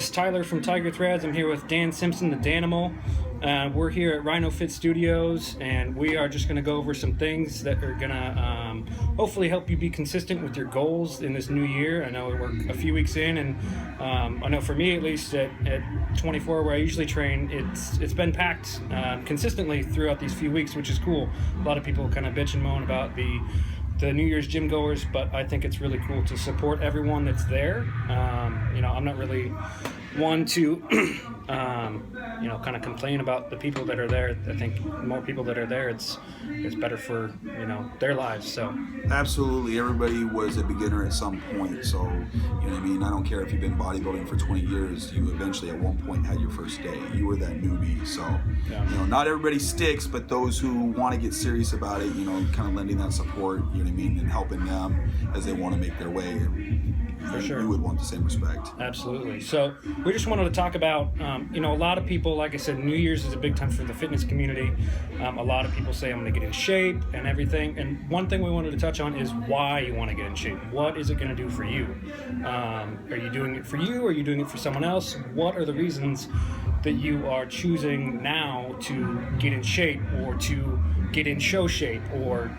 it's Tyler from Tyger Threads. I'm here with Simpson, the Danimal. We're here at Rhino Fit Studios, and we are just going to go over some things that are going to hopefully help you be consistent with your goals in this new year. I know we're a few weeks in, and I know for me at least at 24, where I usually train, it's been packed consistently throughout these few weeks, which is cool. A lot of people kind of bitch and moan about the New Year's gym goers, but I think it's really cool to support everyone that's there. I'm not really one to kind of complain about the people that are there. I think more people that are there, it's better for their lives. So absolutely, everybody was a beginner at some point. So what I mean, I don't care if you've been bodybuilding for 20 years, you eventually at one point had your first day. You were that newbie. So not everybody sticks, but those who want to get serious about it, kind of lending that support, and helping them as they want to make their way. For sure. You would want the same respect. Absolutely. So we just wanted to talk about, a lot of people, like I said, New Year's is a big time for the fitness community. A lot of people say, I'm going to get in shape and everything. And one thing we wanted to touch on is why you want to get in shape. What is it going to do for you? Are you doing it for you? Are you doing it for someone else? What are the reasons that you are choosing now to get in shape or to get in show shape or,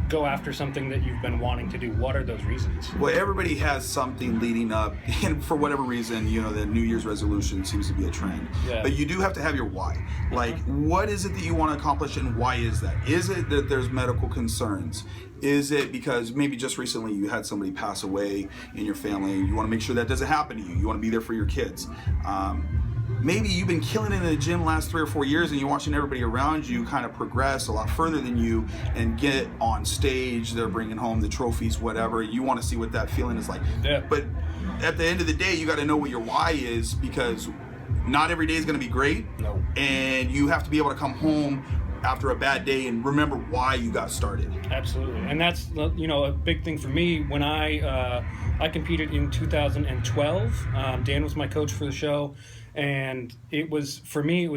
go after something that you've been wanting to do? What are those reasons? Well, everybody has something leading up, and for whatever reason, the New Year's resolution seems to be a trend. Yeah. But you do have to have your why. Like, what is it that you want to accomplish, and why is that? Is it that there's medical concerns? Is it because maybe just recently you had somebody pass away in your family, and you want to make sure that doesn't happen to you? You want to be there for your kids. Maybe you've been killing it in the gym last 3 or 4 years and you're watching everybody around you kind of progress a lot further than you and get on stage. They're bringing home the trophies, whatever. You want to see what that feeling is like. Yeah. But at the end of the day, you got to know what your why is, because not every day is going to be great. No. And you have to be able to come home after a bad day and remember why you got started. Absolutely. And that's a big thing for me. When I competed in 2012, Dan was my coach for the show, and it was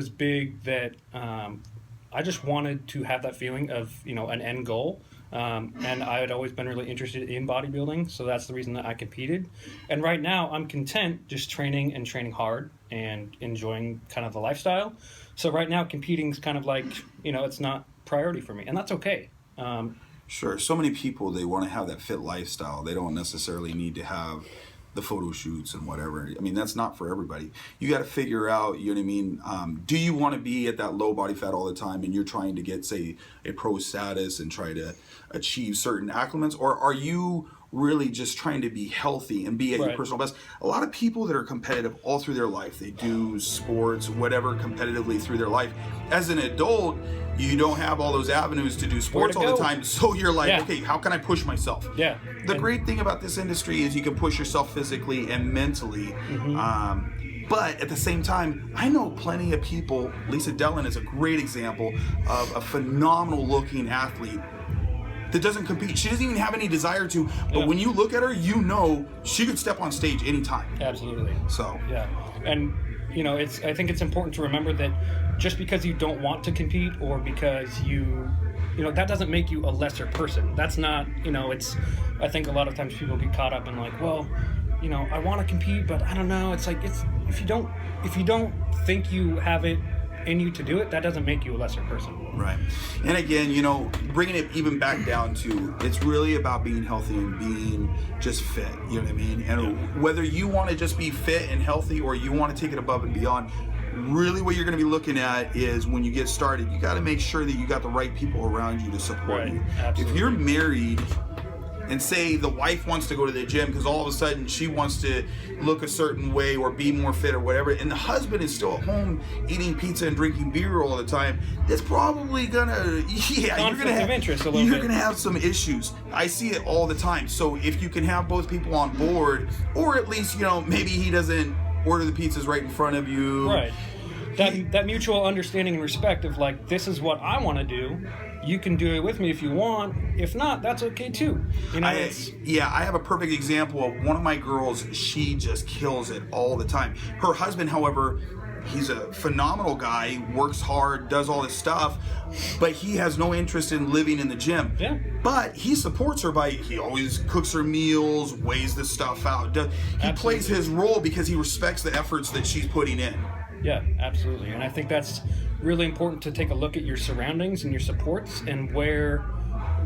big that I just wanted to have that feeling of an end goal. And I had always been really interested in bodybuilding, so that's the reason that I competed. And right now I'm content just training hard and enjoying kind of the lifestyle. So right now competing is kind of like, it's not priority for me, and that's okay. Sure. So many people, they want to have that fit lifestyle. They don't necessarily need to have the photo shoots and whatever. I mean, that's not for everybody. You got to figure out, do you want to be at that low body fat all the time and you're trying to get, say, a pro status and try to achieve certain acclimates? Or are you really just trying to be healthy and be at your personal best? A lot of people that are competitive all through their life, they do sports, whatever, competitively through their life. As an adult, you don't have all those avenues to do sports all the time, so you're like, okay, how can I push myself? Yeah. The great thing about this industry is you can push yourself physically and mentally. But at the same time, I know plenty of people. Lisa Dellin is a great example of a phenomenal looking athlete that doesn't compete. She doesn't even have any desire to, but when you look at her, she could step on stage anytime. Absolutely. So yeah. And I think it's important to remember that just because you don't want to compete or because that doesn't make you a lesser person. That's not, I think a lot of times people get caught up in like, well, I want to compete, but I don't know. It's like, if you don't think you have it in you to do it, that doesn't make you a lesser person. Right. And again, bringing it even back down to, it's really about being healthy and being just fit, you know what I mean? And whether you want to just be fit and healthy or you want to take it above and beyond, really what you're going to be looking at is when you get started, you got to make sure that you got the right people around you to support you. Absolutely. If you're married and say the wife wants to go to the gym because all of a sudden she wants to look a certain way or be more fit or whatever, and the husband is still at home eating pizza and drinking beer all the time, it's probably gonna you're gonna have some issues. I see it all the time. So if you can have both people on board, or at least maybe he doesn't order the pizzas right in front of you, right? That mutual understanding and respect of like, this is what I want to do. You can do it with me if you want. If not, that's okay too. I have a perfect example of one of my girls. She just kills it all the time. Her husband, however, He's a phenomenal guy, works hard, does all this stuff, but he has no interest in living in the gym. Yeah. But he supports her he always cooks her meals, weighs the stuff out. He plays his role because he respects the efforts that she's putting in. Yeah, absolutely. And I think that's really important to take a look at your surroundings and your supports and where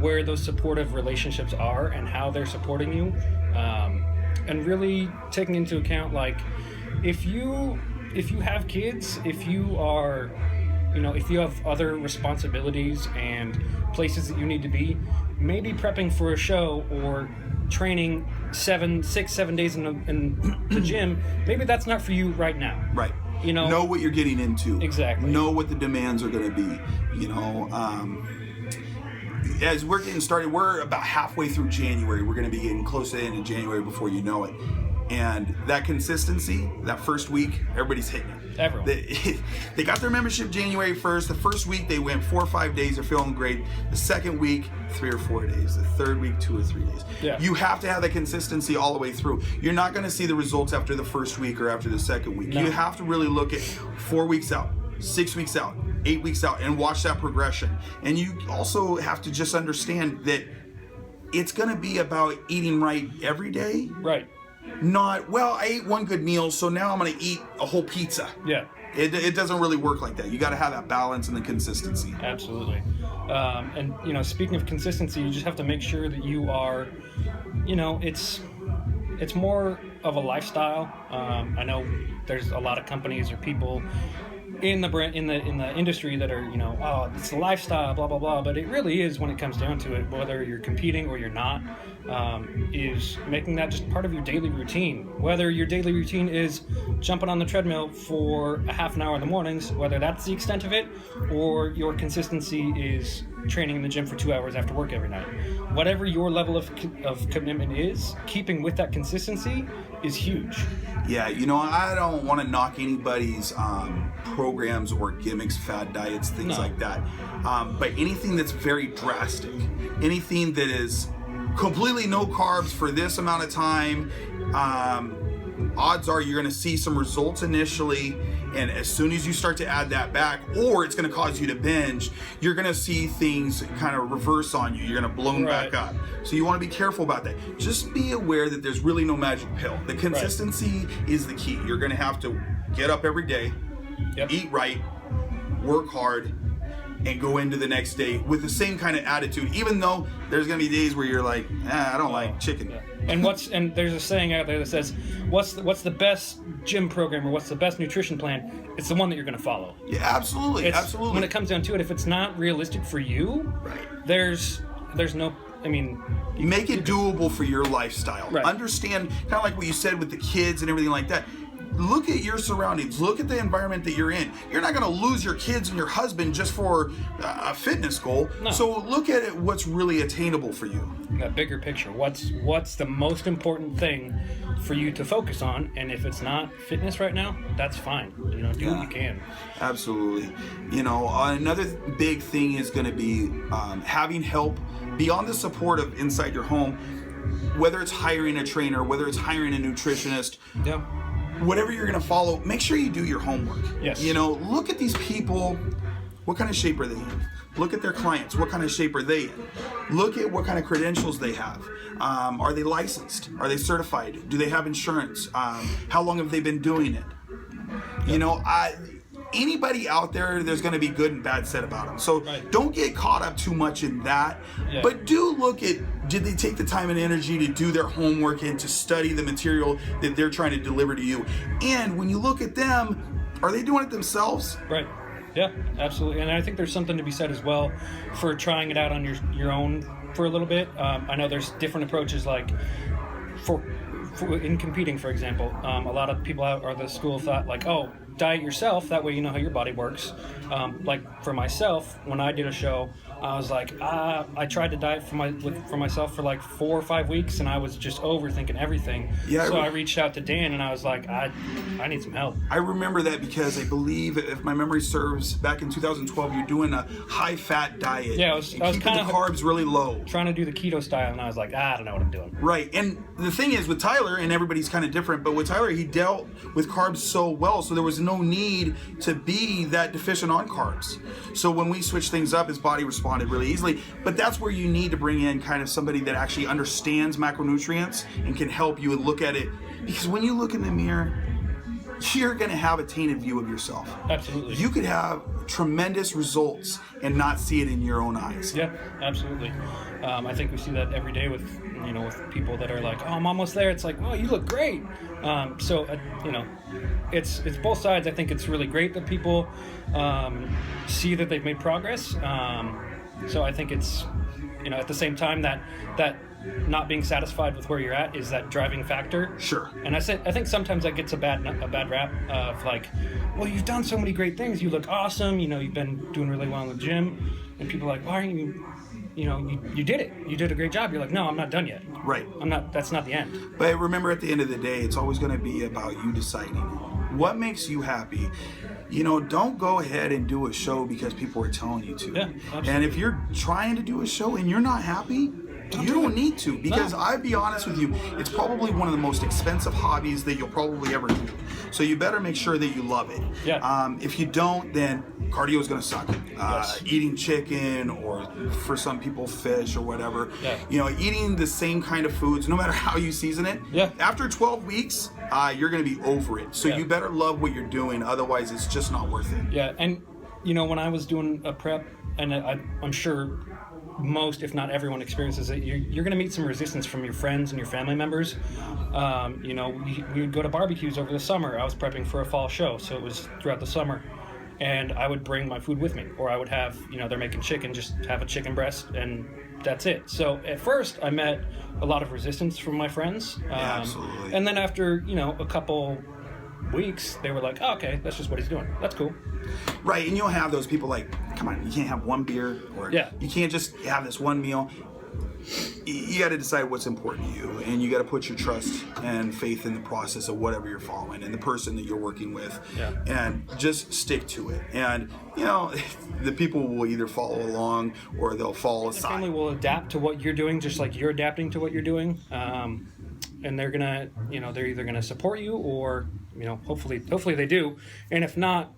those supportive relationships are and how they're supporting you. And really taking into account, like, if you have kids, if you are, if you have other responsibilities and places that you need to be, maybe prepping for a show or training 7 days in the gym, maybe that's not for you right now. Right. Know what you're getting into. Exactly. Know what the demands are going to be. As we're getting started, we're about halfway through January. We're going to be getting close to the end of January before you know it. And that consistency, that first week, everybody's hitting it. Everyone. They got their membership January 1st. The first week, they went 4 or 5 days. They're feeling great. The second week, 3 or 4 days. The third week, 2 or 3 days. Yeah. You have to have that consistency all the way through. You're not going to see the results after the first week or after the second week. No. You have to really look at 4 weeks out, 6 weeks out, 8 weeks out, and watch that progression. And you also have to just understand that it's going to be about eating right every day. Right. Not, well, I ate one good meal, so now I'm going to eat a whole pizza. Yeah. It doesn't really work like that. You got to have that balance and the consistency. Absolutely. And speaking of consistency, you just have to make sure that you are, it's more of a lifestyle. I know there's a lot of companies or people in the industry that are, oh, it's a lifestyle, blah blah blah. But it really is, when it comes down to it, whether you're competing or you're not, is making that just part of your daily routine. Whether your daily routine is jumping on the treadmill for a half an hour in the mornings, whether that's the extent of it, or your consistency is training in the gym for 2 hours after work every night. Whatever your level of commitment is, keeping with that consistency is huge. Yeah, I don't want to knock anybody's programs or gimmicks, fad diets, things like that. But anything that's very drastic, anything that is completely no carbs for this amount of time, odds are you're going to see some results initially, and as soon as you start to add that back, or it's going to cause you to binge, you're going to see things kind of reverse on you. You're going to blown back up. So you want to be careful about that. Just be aware that there's really no magic pill. The consistency is the key. You're going to have to get up every day, eat right, work hard, and go into the next day with the same kind of attitude, even though there's going to be days where you're like, I don't like chicken. Yeah. And there's a saying out there that says, what's the best gym program or what's the best nutrition plan? It's the one that you're going to follow. Yeah, absolutely. Absolutely. When it comes down to it, if it's not realistic for you, there's no, make it doable for your lifestyle. Right. Understand, kind of like what you said with the kids and everything like that. Look at your surroundings. Look at the environment that you're in. You're not going to lose your kids and your husband just for a fitness goal. No. So look at it, what's really attainable for you. That bigger picture. What's the most important thing for you to focus on? And if it's not fitness right now, that's fine. Do what you can. Absolutely. Another big thing is going to be having help beyond the support of inside your home, whether it's hiring a trainer, whether it's hiring a nutritionist. Yeah. Whatever you're going to follow, make sure you do your homework. Yes. Look at these people. What kind of shape are they in? Look at their clients. What kind of shape are they in? Look at what kind of credentials they have. Are they licensed? Are they certified? Do they have insurance? How long have they been doing it? Anybody out there, there's going to be good and bad said about them. So don't get caught up too much in that. Yeah. But do look at, did they take the time and energy to do their homework and to study the material that they're trying to deliver to you? And when you look at them, are they doing it themselves? Right. Yeah, absolutely. And I think there's something to be said as well for trying it out on your own for a little bit. I know there's different approaches, like for in competing, for example. A lot of people are the school of thought, like, oh, diet yourself, that way you know how your body works. Like for myself, when I did a show, I was like, I tried to diet for myself for like 4 or 5 weeks, and I was just overthinking everything. Yeah, so I reached out to Dan, and I was like, I need some help. I remember that because I believe, if my memory serves, back in 2012, you're doing a high-fat diet. Yeah, I was kind of the carbs really low, trying to do the keto style, and I was like, I don't know what I'm doing. Right, and the thing is with Tyler, and everybody's kind of different, but with Tyler, he dealt with carbs so well, so there was no need to be that deficient on carbs. So when we switch things up, his body responded really easily. But that's where you need to bring in kind of somebody that actually understands macronutrients and can help you and look at it. Because when you look in the mirror, you're going to have a tainted view of yourself. Absolutely. You could have tremendous results and not see it in your own eyes. Yeah, absolutely. I think we see that every day with people that are like, oh, I'm almost there. It's like, oh, you look great. It's both sides. I think it's really great that people see that they've made progress. So I think it's, at the same time that not being satisfied with where you're at is that driving factor. Sure. And I think sometimes that gets a bad rap of like, well, you've done so many great things. You look awesome. You've been doing really well in the gym, and people are like, why aren't you? You did it. You did a great job. You're like, no, I'm not done yet. Right. That's not the end. But remember, at the end of the day, it's always going to be about you deciding what makes you happy. Don't go ahead and do a show because people are telling you to. Yeah, absolutely. And if you're trying to do a show and you're not happy, you don't need to, because I'll be honest with you, it's probably one of the most expensive hobbies that you'll probably ever do. So you better make sure that you love it. Yeah. If you don't, then cardio is going to suck. Yes. Eating chicken, or for some people fish or whatever. Yeah. Eating the same kind of foods, no matter how you season it. Yeah. After 12 weeks, you're going to be over it. So you better love what you're doing. Otherwise, it's just not worth it. Yeah. And when I was doing a prep, and I'm sure most, if not everyone, experiences it. You're going to meet some resistance from your friends and your family members. We would go to barbecues over the summer. I was prepping for a fall show, so it was throughout the summer, and I would bring my food with me, or I would have, they're making chicken, just have a chicken breast, and that's it. So at first, I met a lot of resistance from my friends. Absolutely. And then after a couple weeks, they were like, oh, okay, that's just what he's doing. That's cool. Right, and you'll have those people like, come on, you can't have one beer, or you can't just have this one meal. You got to decide what's important to you, and you got to put your trust and faith in the process of whatever you're following and the person that you're working with, and just stick to it. And the people will either follow along or they'll fall aside. The family will adapt to what you're doing, just like you're adapting to what you're doing. And they're gonna, they're either gonna support you, or hopefully they do. And if not,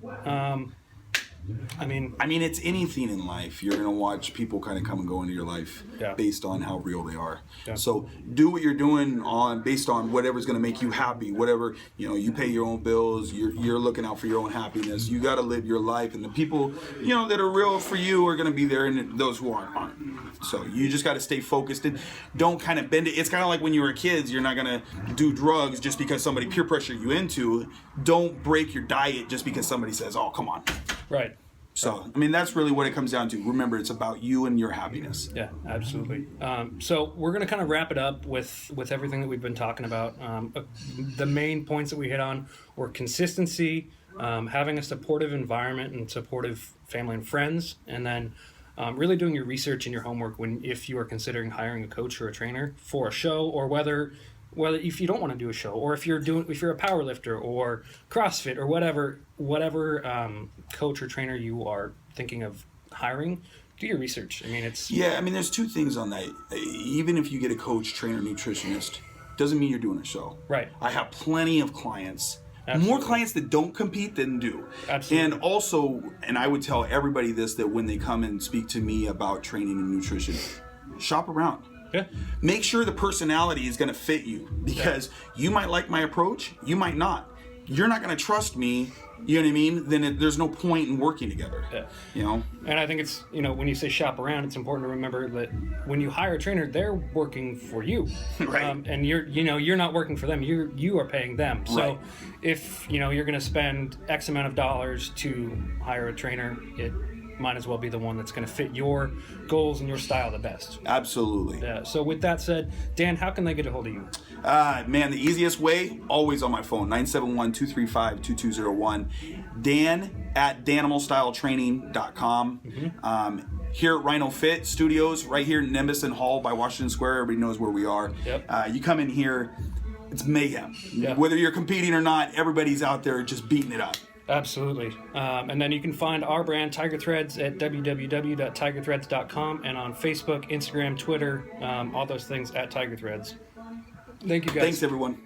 I mean, it's anything in life. You're gonna watch people kind of come and go into your life based on how real they are. Yeah. So do what you're doing based on whatever's gonna make you happy. Whatever, you pay your own bills. You're looking out for your own happiness. You got to live your life, and the people that are real for you are gonna be there, and those who aren't. So you just got to stay focused and don't kind of bend it. It's kind of like when you were kids. You're not gonna do drugs just because somebody peer pressure you into. Don't break your diet just because somebody says, "Oh, come on." Right. So, that's really what it comes down to. Remember, it's about you and your happiness. Yeah, absolutely. So we're going to kind of wrap it up with everything that we've been talking about. The main points that we hit on were consistency, having a supportive environment and supportive family and friends, and then really doing your research and your homework if you are considering hiring a coach or a trainer for a show, or whether if you don't want to do a show, or if you're a power lifter or CrossFit or whatever coach or trainer you are thinking of hiring, do your research. There's two things on that. Even if you get a coach, trainer, nutritionist, doesn't mean you're doing a show. Right. I have plenty of clients. Absolutely. More clients that don't compete than do. Absolutely. And also, and I would tell everybody this, that when they come and speak to me about training and nutrition, shop around. Yeah. Make sure the personality is going to fit you, because you might like my approach, you might not. You're not going to trust me, you know what I mean? Then there's no point in working together. Yeah. And I think it's, when you say shop around, it's important to remember that when you hire a trainer, they're working for you. Right. And you're not working for them. You are paying them. So right. If, you're going to spend X amount of dollars to hire a trainer, it might as well be the one that's going to fit your goals and your style the best. Absolutely. Yeah. So with that said, Dan, how can they get a hold of you? The easiest way, always on my phone, 971-235-2201. Dan at danimalstyletraining.com. Mm-hmm. Here at Rhino Fit Studios, right here in Nimbus and Hall by Washington Square. Everybody knows where we are. Yep. You come in here, it's mayhem. Yeah. Whether you're competing or not, everybody's out there just beating it up. Absolutely. And then you can find our brand, Tyger Threads, at www.tygerthreads.com, and on Facebook, Instagram, Twitter, all those things at Tyger Threads. Thank you, guys. Thanks, everyone.